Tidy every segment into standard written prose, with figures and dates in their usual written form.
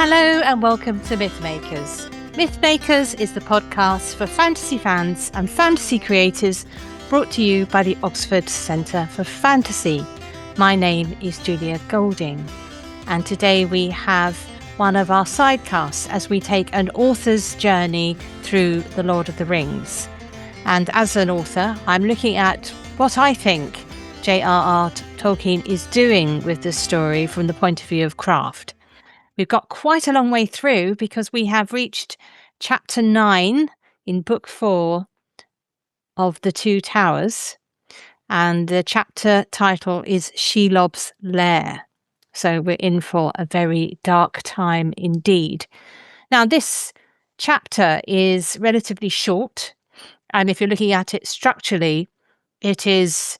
Hello and welcome to Mythmakers. Mythmakers is the podcast for fantasy fans and fantasy creators, brought to you by the Oxford Centre for Fantasy. My name is Julia Golding, and today we have one of our sidecasts as we take an author's journey through The Lord of the Rings. And as an author, I'm looking at what I think J.R.R. Tolkien is doing with this story from the point of view of craft. We've got quite a long way through because we have reached chapter 9 in book 4 of The Two Towers, and the chapter title is Shelob's Lair. So we're in for a very dark time indeed. Now, this chapter is relatively short, and if you're looking at it structurally, it is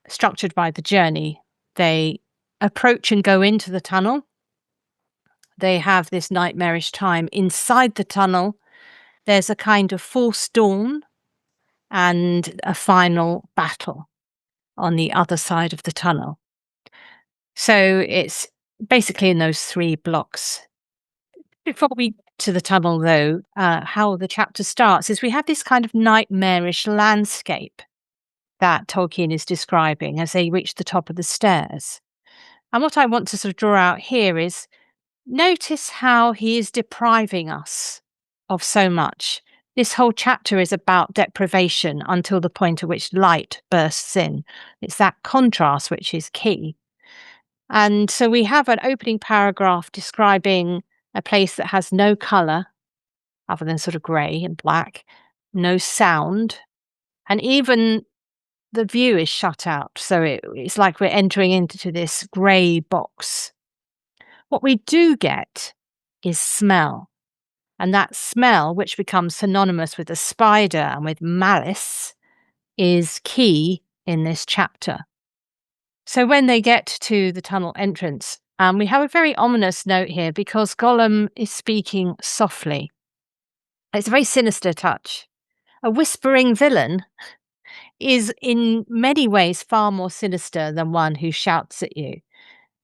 structured by the journey. They approach and go into the tunnel. They have this nightmarish time inside the tunnel. There's a kind of false dawn and a final battle on the other side of the tunnel. So it's basically in those three blocks. Before we get to the tunnel, though, how the chapter starts is we have this kind of nightmarish landscape that Tolkien is describing as they reach the top of the stairs. And what I want to sort of draw out here is notice how he is depriving us of so much. This whole chapter is about deprivation until the point at which light bursts in. It's that contrast which is key. And so we have an opening paragraph describing a place that has no colour other than sort of grey and black, no sound, and even the view is shut out. So it's like we're entering into this grey box. What we do get is smell. And that smell, which becomes synonymous with the spider and with malice, is key in this chapter. So when they get to the tunnel entrance, we have a very ominous note here because Gollum is speaking softly. It's a very sinister touch. A whispering villain is in many ways far more sinister than one who shouts at you.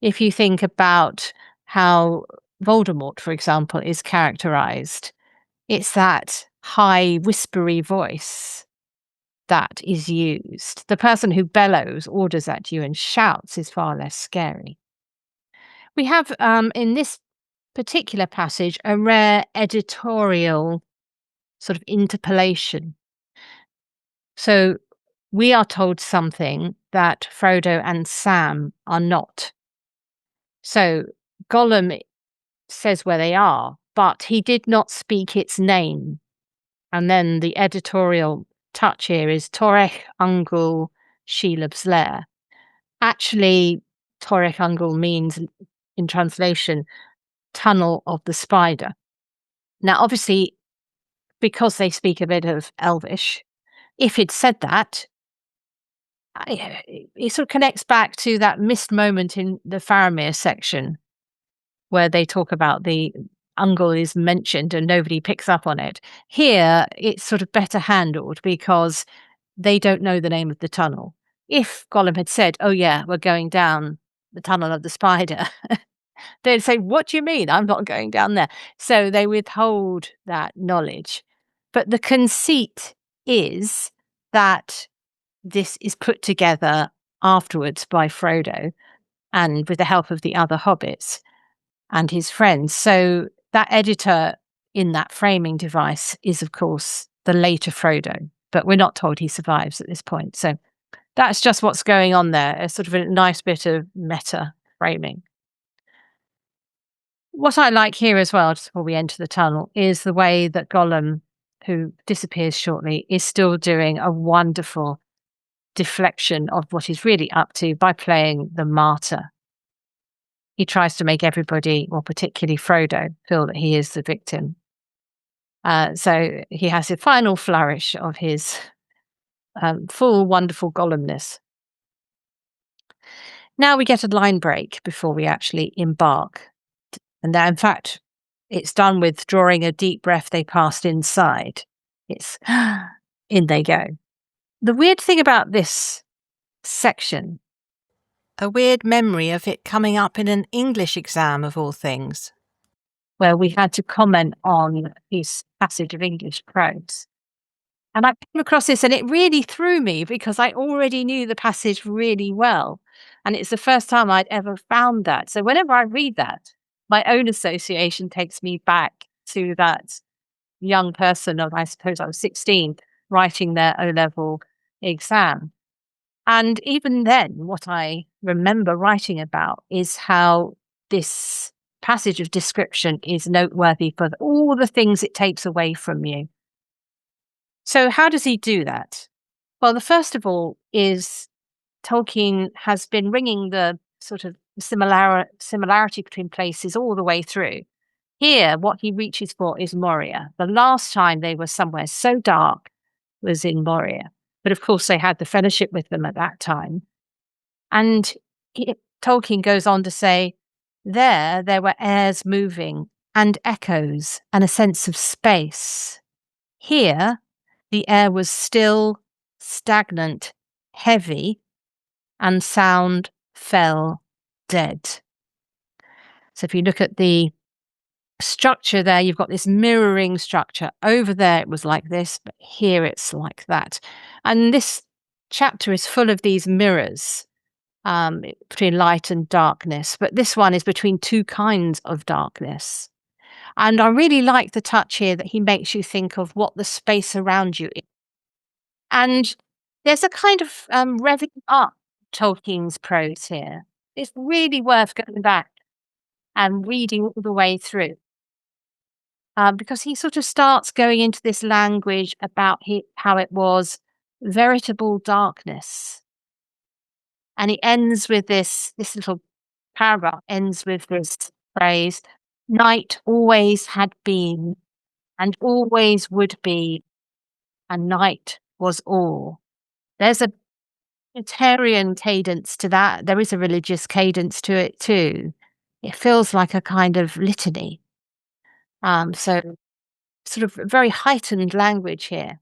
If you think about how Voldemort, for example, is characterized, it's that high, whispery voice that is used. The person who bellows orders at you and shouts is far less scary. We have, in this particular passage, a rare editorial sort of interpolation. So we are told something that Frodo and Sam are not. So Gollum says where they are, but he did not speak its name. And then the editorial touch here is Torech, Ungol, Shelob's Lair. Actually, Torech, Ungol means, in translation, tunnel of the spider. Now, obviously, because they speak a bit of Elvish, if it said that, it sort of connects back to that missed moment in the Faramir section where they talk about the Ungol is mentioned and nobody picks up on it. Here, it's sort of better handled because they don't know the name of the tunnel. If Gollum had said, oh yeah, we're going down the tunnel of the spider, they'd say, what do you mean? I'm not going down there. So they withhold that knowledge. But the conceit is that this is put together afterwards by Frodo and with the help of the other hobbits and his friends. So that editor in that framing device is, of course, the later Frodo, but we're not told he survives at this point. So that's just what's going on there. It's sort of a nice bit of meta framing. What I like here as well, just before we enter the tunnel, is the way that Gollum, who disappears shortly, is still doing a wonderful deflection of what he's really up to by playing the martyr. He tries to make everybody, well, particularly Frodo, feel that he is the victim. So he has a final flourish of his full, wonderful Gollumness. Now we get a line break before we actually embark. And that, in fact, it's done with drawing a deep breath they passed inside. It's in they go. The weird thing about this section, a weird memory of it coming up in an English exam of all things. where we had to comment on his passage of English prose. And I came across this and it really threw me because I already knew the passage really well. And it's the first time I'd ever found that. So whenever I read that, my own association takes me back to that young person of, I suppose I was 16, writing their O-level exam. And even then, what I remember writing about is how this passage of description is noteworthy for all the things it takes away from you. So how does he do that? Well, the first of all is Tolkien has been ringing the sort of similarity between places all the way through. Here, what he reaches for is Moria. The last time they were somewhere so dark was in Moria. But of course, they had the Fellowship with them at that time. And Tolkien goes on to say, there were airs moving and echoes and a sense of space. Here, the air was still, stagnant, heavy, and sound fell dead. So if you look at the structure there, you've got this mirroring structure. Over there, it was like this, but here it's like that. And this chapter is full of these mirrors between light and darkness, but this one is between two kinds of darkness. And I really like the touch here that he makes you think of what the space around you is. And there's a kind of revving up Tolkien's prose here. It's really worth going back and reading all the way through. Because he sort of starts going into this language about how it was veritable darkness. And he ends with this little paragraph ends with this phrase, night always had been and always would be, and night was all. There's a Unitarian cadence to that. There is a religious cadence to it too. It feels like a kind of litany. So sort of very heightened language here.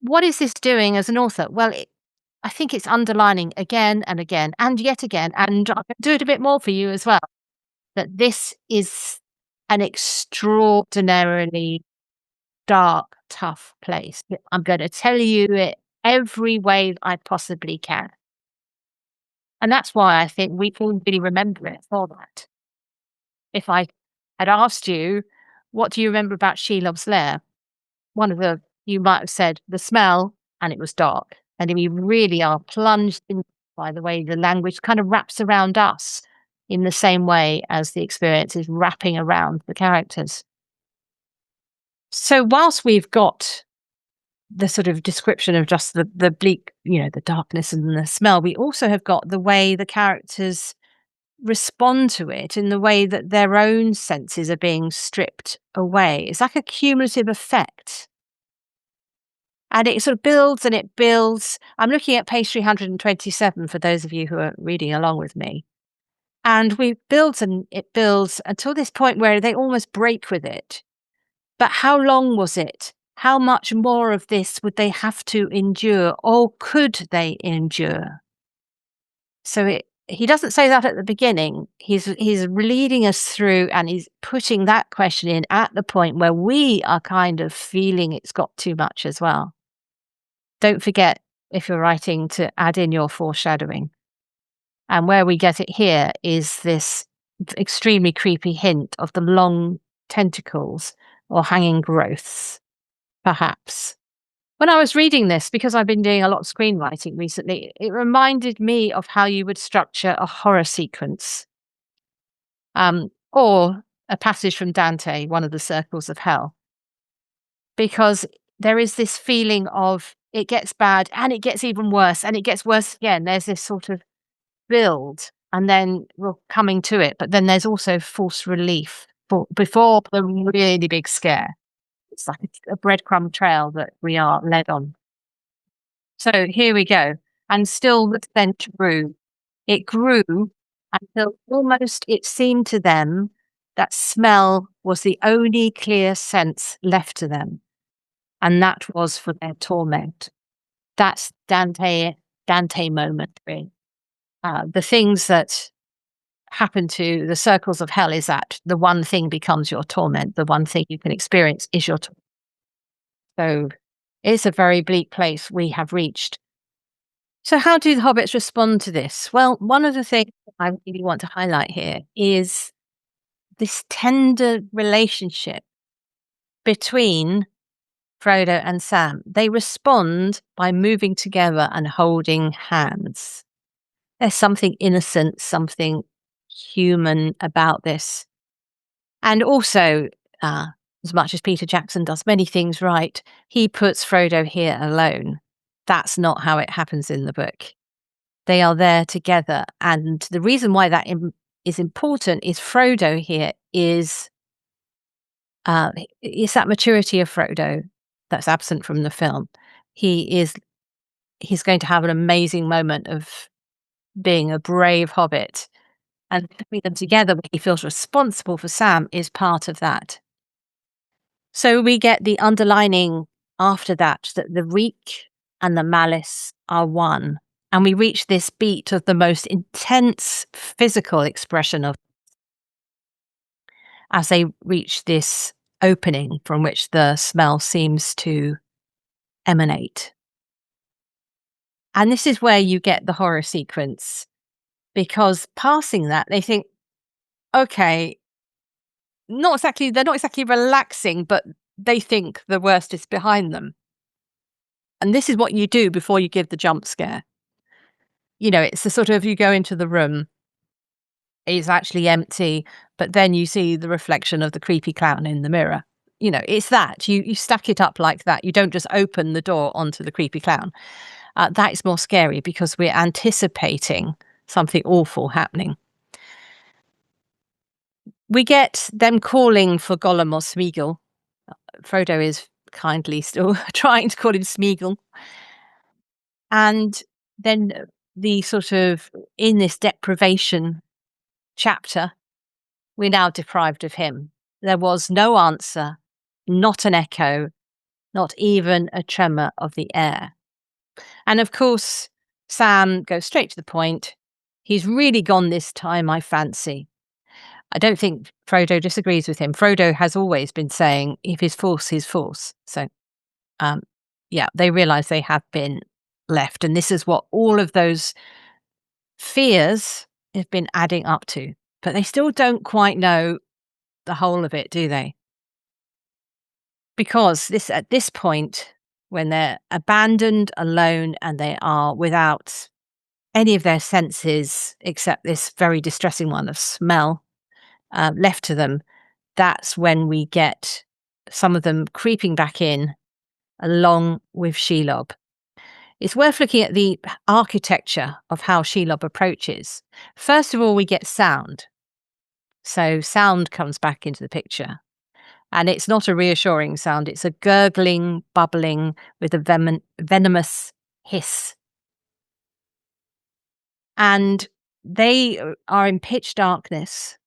What is this doing as an author? Well, I think it's underlining again and again and yet again, and I can do it a bit more for you as well, that this is an extraordinarily dark, tough place. I'm going to tell you it every way I possibly can. And that's why I think we can really remember it for that. If I had asked you, what do you remember about Shelob's Lair? You might have said the smell, and it was dark. And we really are plunged in by the way the language kind of wraps around us in the same way as the experience is wrapping around the characters. So whilst we've got the sort of description of just the bleak, the darkness and the smell, we also have got the way the characters respond to it in the way that their own senses are being stripped away. It's like a cumulative effect. And it sort of builds and it builds. I'm looking at page 327 for those of you who are reading along with me. And we build and it builds until this point where they almost break with it. But how long was it? How much more of this would they have to endure, or could they endure? So he doesn't say that at the beginning. He's leading us through, and he's putting that question in at the point where we are kind of feeling it's got too much as well. Don't forget, if you're writing, to add in your foreshadowing. And where we get it here is this extremely creepy hint of the long tentacles or hanging growths, perhaps. When I was reading this, because I've been doing a lot of screenwriting recently, it reminded me of how you would structure a horror sequence, or a passage from Dante, one of the circles of hell. Because there is this feeling of it gets bad and it gets even worse and it gets worse again. There's this sort of build and then we're coming to it. But then there's also false relief before the really big scare. It's like a breadcrumb trail that we are led on. So here we go. And still the scent grew. It grew until almost it seemed to them that smell was the only clear sense left to them. And that was for their torment. That's Dante moment, really. The things that happen to the circles of hell is that the one thing becomes your torment. The one thing you can experience is your torment. So it's a very bleak place we have reached. So how do the hobbits respond to this? Well, one of the things I really want to highlight here is this tender relationship between Frodo and Sam. They respond by moving together and holding hands. There's something innocent, something human about this. And also, as much as Peter Jackson does many things right, he puts Frodo here alone. That's not how it happens in the book. They are there together. And the reason why that is important is Frodo here is it's that maturity of Frodo that's absent from the film. He's going to have an amazing moment of being a brave hobbit, and putting them together when he feels responsible for Sam is part of that. So we get the underlining after that the reek and the malice are one. And we reach this beat of the most intense physical expression of as they reach this opening from which the smell seems to emanate. And this is where you get the horror sequence, because passing that, they think, okay, they're not exactly relaxing, but they think the worst is behind them. And this is what you do before you give the jump scare. You know, it's the sort of, you go into the room, it's actually empty, but then you see the reflection of the creepy clown in the mirror. You know, it's that. You stack it up like that. You don't just open the door onto the creepy clown. That is more scary because we're anticipating something awful happening. We get them calling for Gollum or Smeagol. Frodo is kindly still trying to call him Smeagol. And then the sort of, in this deprivation chapter, we're now deprived of him. There was no answer, not an echo, not even a tremor of the air. And of course, Sam goes straight to the point. He's really gone this time, I fancy. I don't think Frodo disagrees with him. Frodo has always been saying, if his force, his force. So, yeah, they realise they have been left. And this is what all of those fears have been adding up to. But they still don't quite know the whole of it, do they? Because at this point, when they're abandoned, alone, and they are without any of their senses except this very distressing one of smell left to them, that's when we get some of them creeping back in along with Shelob. It's worth looking at the architecture of how Shelob approaches. First of all, we get sound. So sound comes back into the picture. And it's not a reassuring sound. It's a gurgling, bubbling with a venomous hiss. And they are in pitch darkness.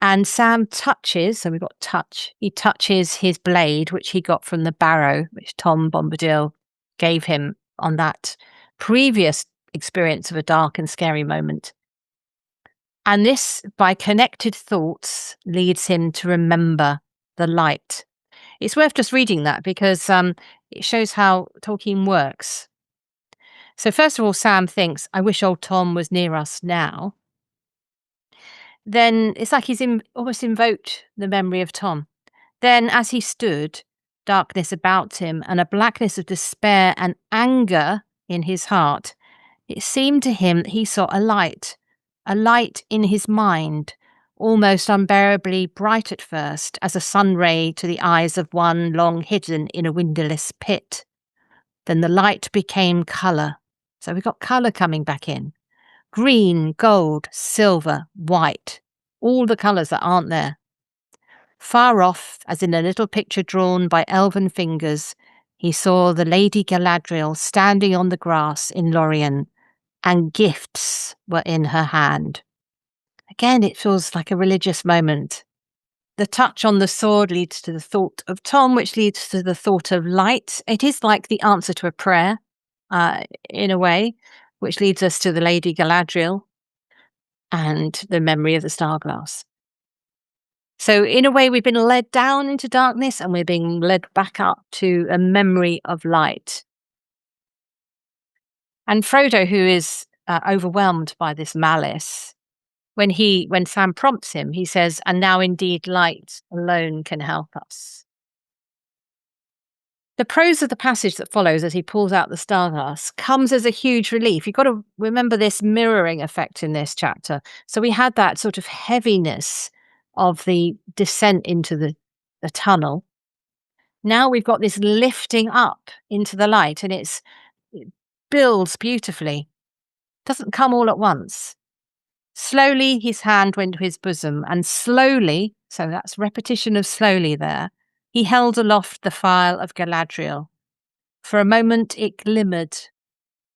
And Sam touches, so we've got touch. He touches his blade, which he got from the barrow, which Tom Bombadil gave him on that previous experience of a dark and scary moment. And this, by connected thoughts, leads him to remember the light. It's worth just reading that because it shows how Tolkien works. So first of all, Sam thinks, I wish old Tom was near us now. Then it's like he's almost invoked the memory of Tom. Then as he stood, darkness about him and a blackness of despair and anger in his heart, it seemed to him that he saw a light in his mind, almost unbearably bright at first, as a sun ray to the eyes of one long hidden in a windowless pit. Then the light became colour. So we've got colour coming back in. Green, gold, silver, white, all the colours that aren't there. Far off, as in a little picture drawn by elven fingers, he saw the Lady Galadriel standing on the grass in Lorien, and gifts were in her hand. Again, it feels like a religious moment. The touch on the sword leads to the thought of Tom, which leads to the thought of light. It is like the answer to a prayer, in a way, which leads us to the Lady Galadriel. and the memory of the Starglass. So in a way, we've been led down into darkness and we're being led back up to a memory of light. And Frodo, who is overwhelmed by this malice, when Sam prompts him, he says, "And now indeed light alone can help us." The prose of the passage that follows as he pulls out the Starglass comes as a huge relief. You've got to remember this mirroring effect in this chapter. So we had that sort of heaviness of the descent into the tunnel. Now we've got this lifting up into the light, and it builds beautifully. Doesn't come all at once. Slowly his hand went to his bosom, and slowly, so that's repetition of slowly there, he held aloft the phial of Galadriel. For a moment it glimmered,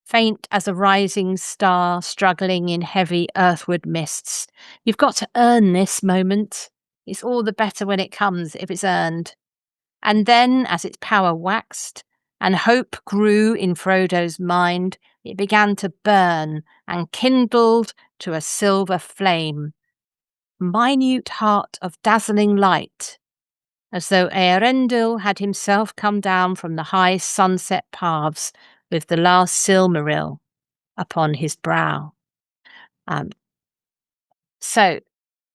faint as a rising star struggling in heavy earthward mists. You've got to earn this moment. It's all the better when it comes if it's earned. And then, as its power waxed, and hope grew in Frodo's mind, it began to burn and kindled to a silver flame, minute heart of dazzling light, as though Earendil had himself come down from the high sunset paths with the last Silmaril upon his brow. So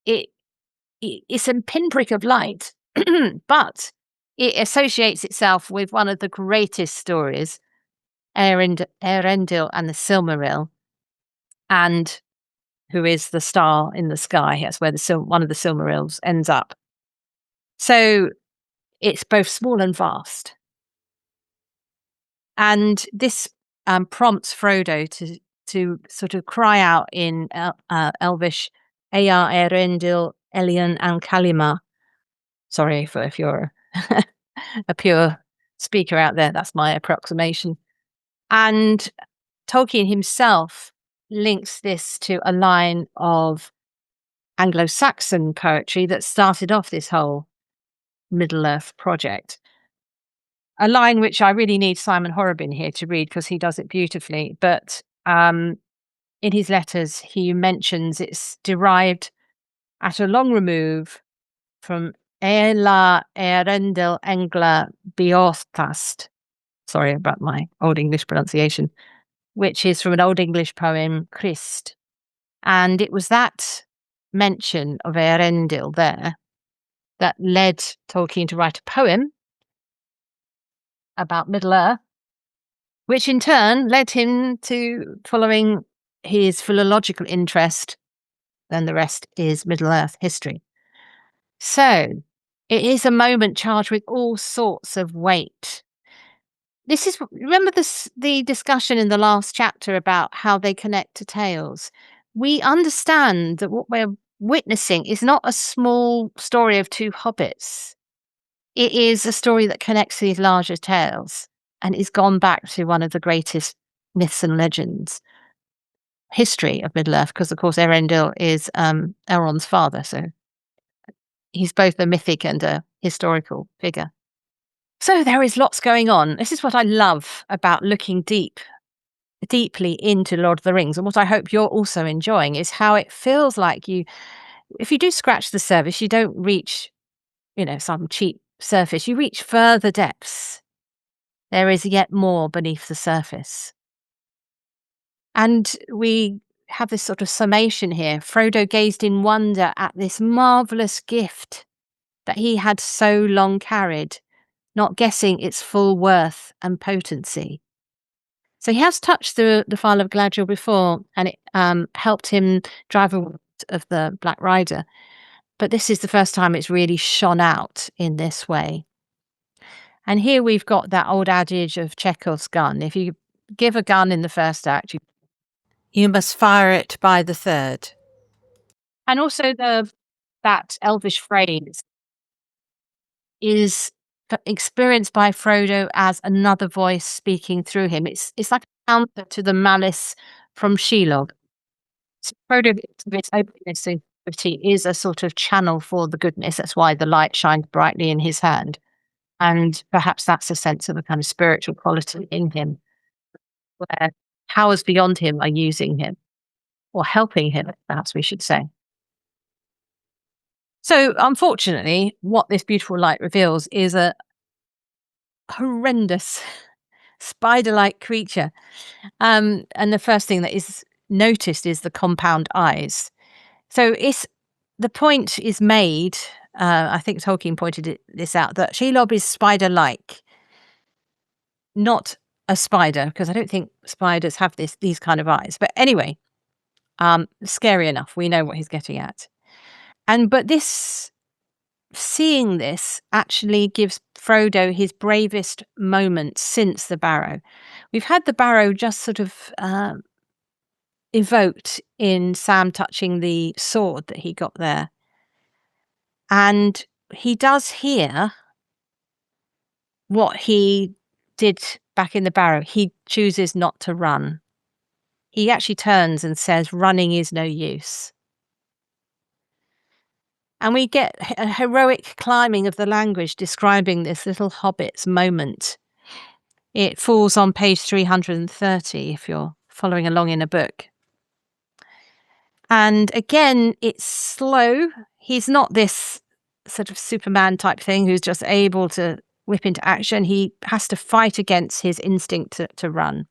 it's a pinprick of light, but it associates itself with one of the greatest stories, Earendil and the Silmaril, and who is the star in the sky. That's where one of the Silmarils ends up. So it's both small and vast. And this prompts Frodo to sort of cry out in Elvish, Aiya, Earendil, Elian, and Kalima. Sorry if you're a pure speaker out there, that's my approximation. And Tolkien himself links this to a line of Anglo-Saxon poetry that started off this whole Middle-earth project. A line which I really need Simon Horrobin here to read because he does it beautifully. But in his letters, he mentions it's derived at a long remove from Ela Earendil Engla Beorthast. Sorry about my Old English pronunciation, which is from an Old English poem, Christ. And it was that mention of Earendil there that led Tolkien to write a poem about Middle-earth, which in turn led him to following his philological interest. Then the rest is Middle-earth history. So it is a moment charged with all sorts of weight. Remember the discussion in the last chapter about how they connect to tales. We understand that what we're witnessing is not a small story of two hobbits. It is a story that connects to these larger tales and is gone back to one of the greatest myths and legends history of Middle-earth, because of course Earendil is Elrond's father, so he's both a mythic and a historical figure. So there is lots going on. This is what I love about looking deeply into Lord of the Rings, and what I hope you're also enjoying is how it feels like if you do scratch the surface, you don't reach, some cheap surface. You reach further depths. There is yet more beneath the surface. And we have this sort of summation here. Frodo gazed in wonder at this marvellous gift that he had so long carried, not guessing its full worth and potency. So he has touched the phial of Galadriel before, and it helped him drive away of the Black Rider. But this is the first time it's really shone out in this way. And here we've got that old adage of Chekhov's gun. If you give a gun in the first act, you must fire it by the third. And also that elvish phrase is experienced by Frodo as another voice speaking through him. It's like a counter to the malice from Shelob. So Frodo, its openness and beauty, is a sort of channel for the goodness. That's why the light shines brightly in his hand. And perhaps that's a sense of a kind of spiritual quality in him, where powers beyond him are using him. or helping him, perhaps we should say. So, unfortunately, what this beautiful light reveals is a horrendous spider-like creature. And the first thing that is noticed is the compound eyes. So the point is made, I think Tolkien pointed this out, that Shelob is spider-like, not a spider, because I don't think spiders have these kind of eyes. But anyway, scary enough. We know what he's getting at. But seeing this actually gives Frodo his bravest moment since the barrow. We've had the barrow just sort of evoked in Sam touching the sword that he got there. And he does here what he did back in the barrow. He chooses not to run. He actually turns and says, running is no use. And we get a heroic climbing of the language describing this little hobbit's moment. It falls on page 330 if you're following along in a book. And again, it's slow. He's not this sort of Superman type thing who's just able to whip into action. He has to fight against his instinct to run.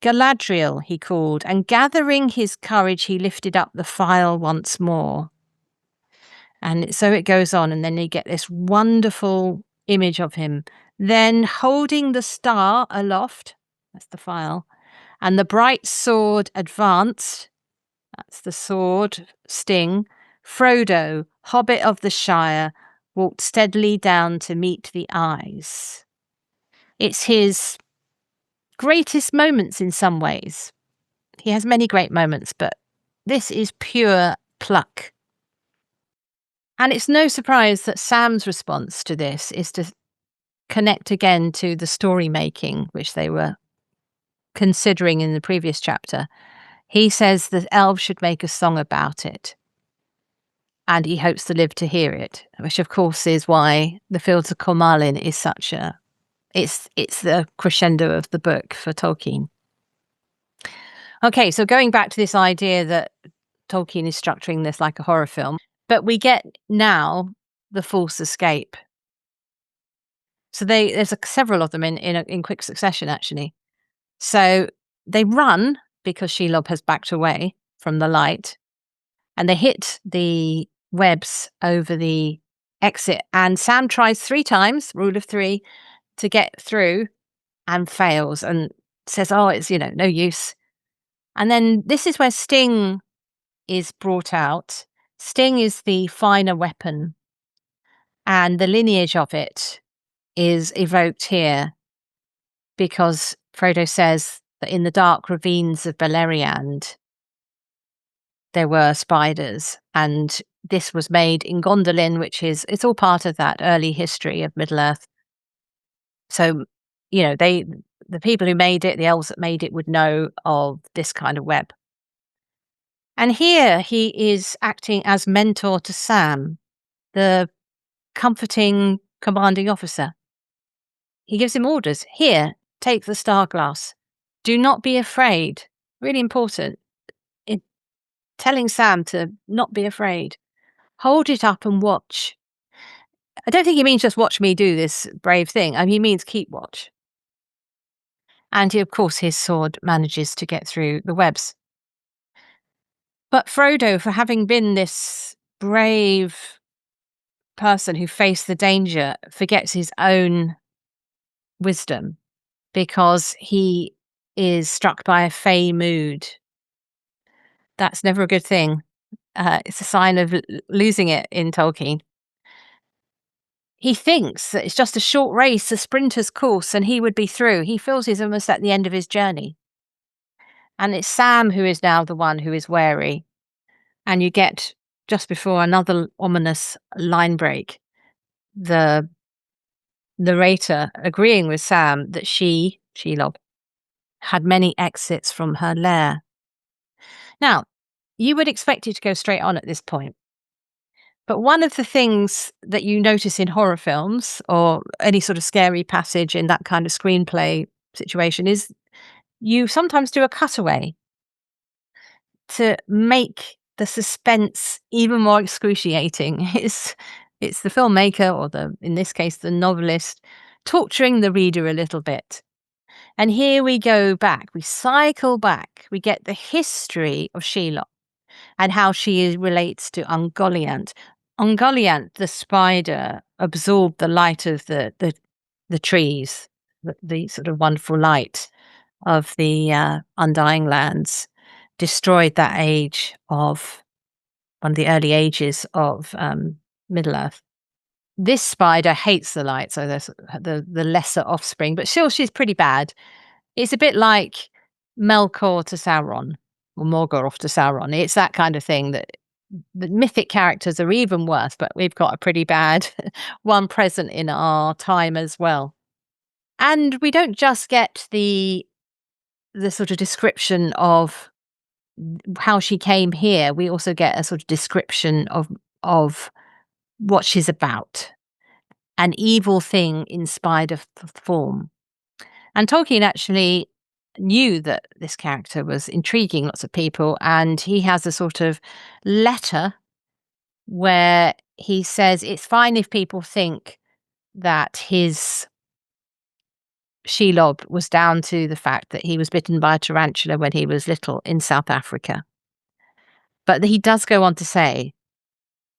Galadriel, he called, and gathering his courage, he lifted up the phial once more. And so it goes on, and then you get this wonderful image of him. Then holding the star aloft, that's the phial, and the bright sword advanced, that's the sword, sting, Frodo, Hobbit of the Shire, walked steadily down to meet the eyes. It's his greatest moments in some ways. He has many great moments, but this is pure pluck. And it's no surprise that Sam's response to this is to connect again to the story making, which they were considering in the previous chapter. He says that elves should make a song about it, and he hopes to live to hear it, which of course is why the Fields of Gondolin is such a... It's the crescendo of the book for Tolkien. Okay, so going back to this idea that Tolkien is structuring this like a horror film, but we get now the forced escape. So there's several of them in quick succession, actually. So they run because Shelob has backed away from the light, and they hit the webs over the exit. And Sam tries 3 times, rule of 3, to get through and fails and says, oh, it's, no use. And then this is where Sting is brought out. Sting is the finer weapon, and the lineage of it is evoked here because Frodo says that in the dark ravines of Beleriand there were spiders, and this was made in Gondolin, it's all part of that early history of Middle-earth. So, the people who made it, the elves that made it, would know of this kind of web. And here he is acting as mentor to Sam, the comforting commanding officer. He gives him orders. Here, take the star glass. Do not be afraid. Really important. Telling Sam to not be afraid. Hold it up and watch. I don't think he means just watch me do this brave thing. He means keep watch. And of course, his sword manages to get through the webs. But Frodo, for having been this brave person who faced the danger, forgets his own wisdom because he is struck by a fey mood. That's never a good thing. It's a sign of losing it in Tolkien. He thinks that it's just a short race, a sprinter's course, and he would be through. He feels he's almost at the end of his journey. And it's Sam who is now the one who is wary. And you get, just before another ominous line break, the narrator agreeing with Sam that Shelob, had many exits from her lair. Now, you would expect it to go straight on at this point. But one of the things that you notice in horror films or any sort of scary passage in that kind of screenplay situation is you sometimes do a cutaway. to make the suspense even more excruciating, it's the filmmaker, or in this case, the novelist, torturing the reader a little bit. And here we go back, we cycle back, we get the history of Shelob and how she relates to Ungoliant. Ungoliant, the spider, absorbed the light of the trees, the sort of wonderful light of the Undying Lands, destroyed that age of one of the early ages of Middle-earth. This spider hates the light, so there's the lesser offspring, but still she's pretty bad. It's a bit like Melkor to Sauron, or Morgoth to Sauron. It's that kind of thing, that the mythic characters are even worse, but we've got a pretty bad one present in our time as well. And we don't just get the sort of description of how she came here. We also get a sort of description of what she's about. An evil thing in spider form. And Tolkien actually knew that this character was intriguing lots of people, and he has a sort of letter where he says it's fine if people think that his Shelob was down to the fact that he was bitten by a tarantula when he was little in South Africa. But he does go on to say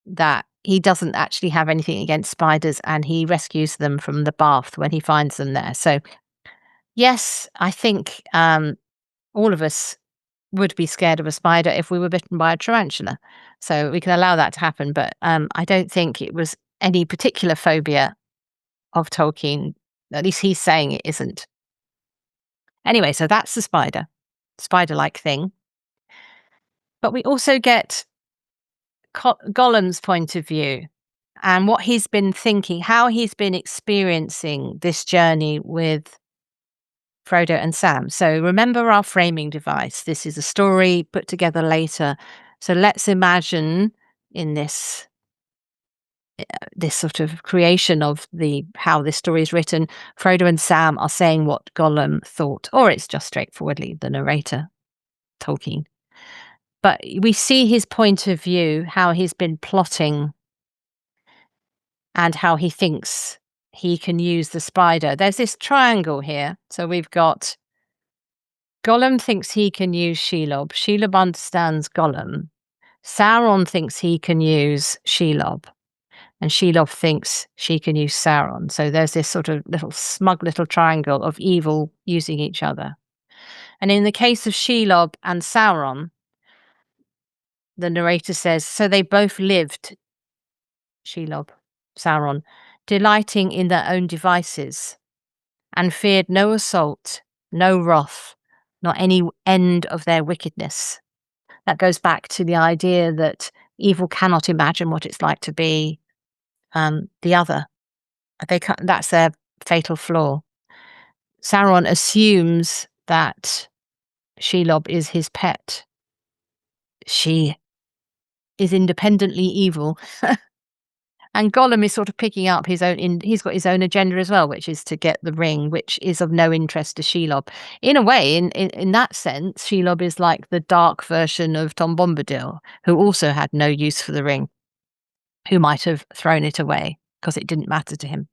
that he doesn't actually have anything against spiders, and he rescues them from the bath when he finds them there. So, yes, I think all of us would be scared of a spider if we were bitten by a tarantula. So we can allow that to happen. But I don't think it was any particular phobia of Tolkien. At least he's saying it isn't. Anyway, so that's the spider-like thing. But we also get Gollum's point of view and what he's been thinking, how he's been experiencing this journey with Frodo and Sam. So remember our framing device. This is a story put together later. So let's imagine in this sort of creation of how this story is written, Frodo and Sam are saying what Gollum thought, or it's just straightforwardly the narrator, Tolkien. But we see his point of view, how he's been plotting and how he thinks he can use the spider. There's this triangle here. So we've got Gollum thinks he can use Shelob. Shelob understands Gollum. Sauron thinks he can use Shelob. And Shelob thinks she can use Sauron. So there's this sort of smug little triangle of evil using each other. And in the case of Shelob and Sauron, the narrator says, so they both lived, Shelob, Sauron, delighting in their own devices, and feared no assault, no wrath, nor any end of their wickedness. That goes back to the idea that evil cannot imagine what it's like to be the other. That's their fatal flaw. Sauron assumes that Shelob is his pet. She is independently evil. And Gollum is sort of picking up his own, he's got his own agenda as well, which is to get the ring, which is of no interest to Shelob. In a way, in that sense, Shelob is like the dark version of Tom Bombadil, who also had no use for the ring, who might have thrown it away because it didn't matter to him.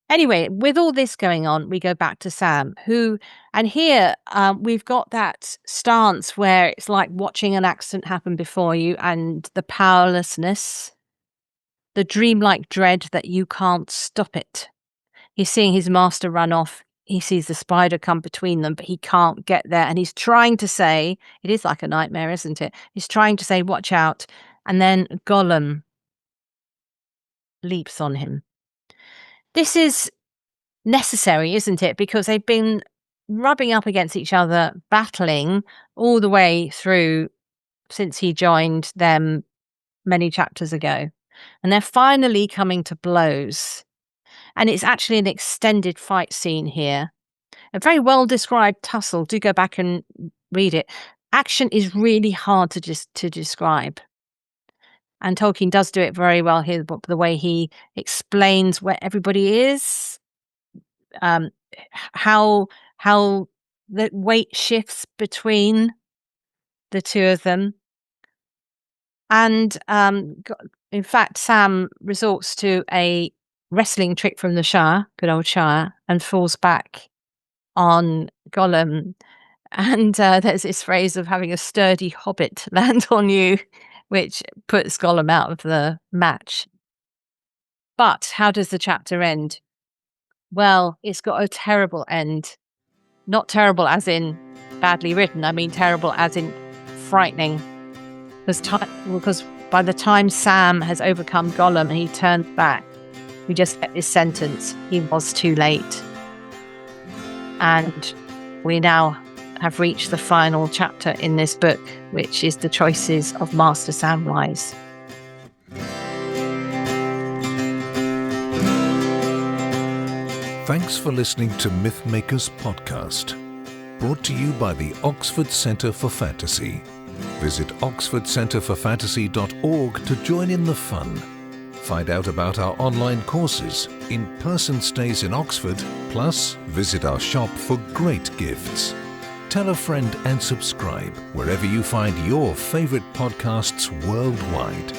Anyway, with all this going on, we go back to Sam, and here we've got that stance where it's like watching an accident happen before you, and the powerlessness, the dreamlike dread that you can't stop it. He's seeing his master run off. He sees the spider come between them, but he can't get there. And he's trying to say, it is like a nightmare, isn't it? He's trying to say, watch out. And then Gollum leaps on him. This is necessary, isn't it? Because they've been rubbing up against each other, battling all the way through since he joined them many chapters ago. And they're finally coming to blows. And it's actually an extended fight scene here. A very well described tussle. Do go back and read it. Action is really hard to describe. And Tolkien does do it very well here, but the way he explains where everybody is, how the weight shifts between the two of them. And in fact, Sam resorts to a wrestling trick from the Shire, good old Shire, and falls back on Gollum. And there's this phrase of having a sturdy hobbit land on you, which puts Gollum out of the match. But how does the chapter end? Well, it's got a terrible end. Not terrible as in badly written. I mean terrible as in frightening. Because by the time Sam has overcome Gollum and he turns back, we just get this sentence: he was too late. And we now have reached the final chapter in this book, which is the choices of Master Samwise. Thanks for listening to Mythmakers Podcast, brought to you by the Oxford Centre for Fantasy. Visit oxfordcenterforfantasy.org to join in the fun. Find out about our online courses, in-person stays in Oxford, plus visit our shop for great gifts. Tell a friend and subscribe wherever you find your favourite podcasts worldwide.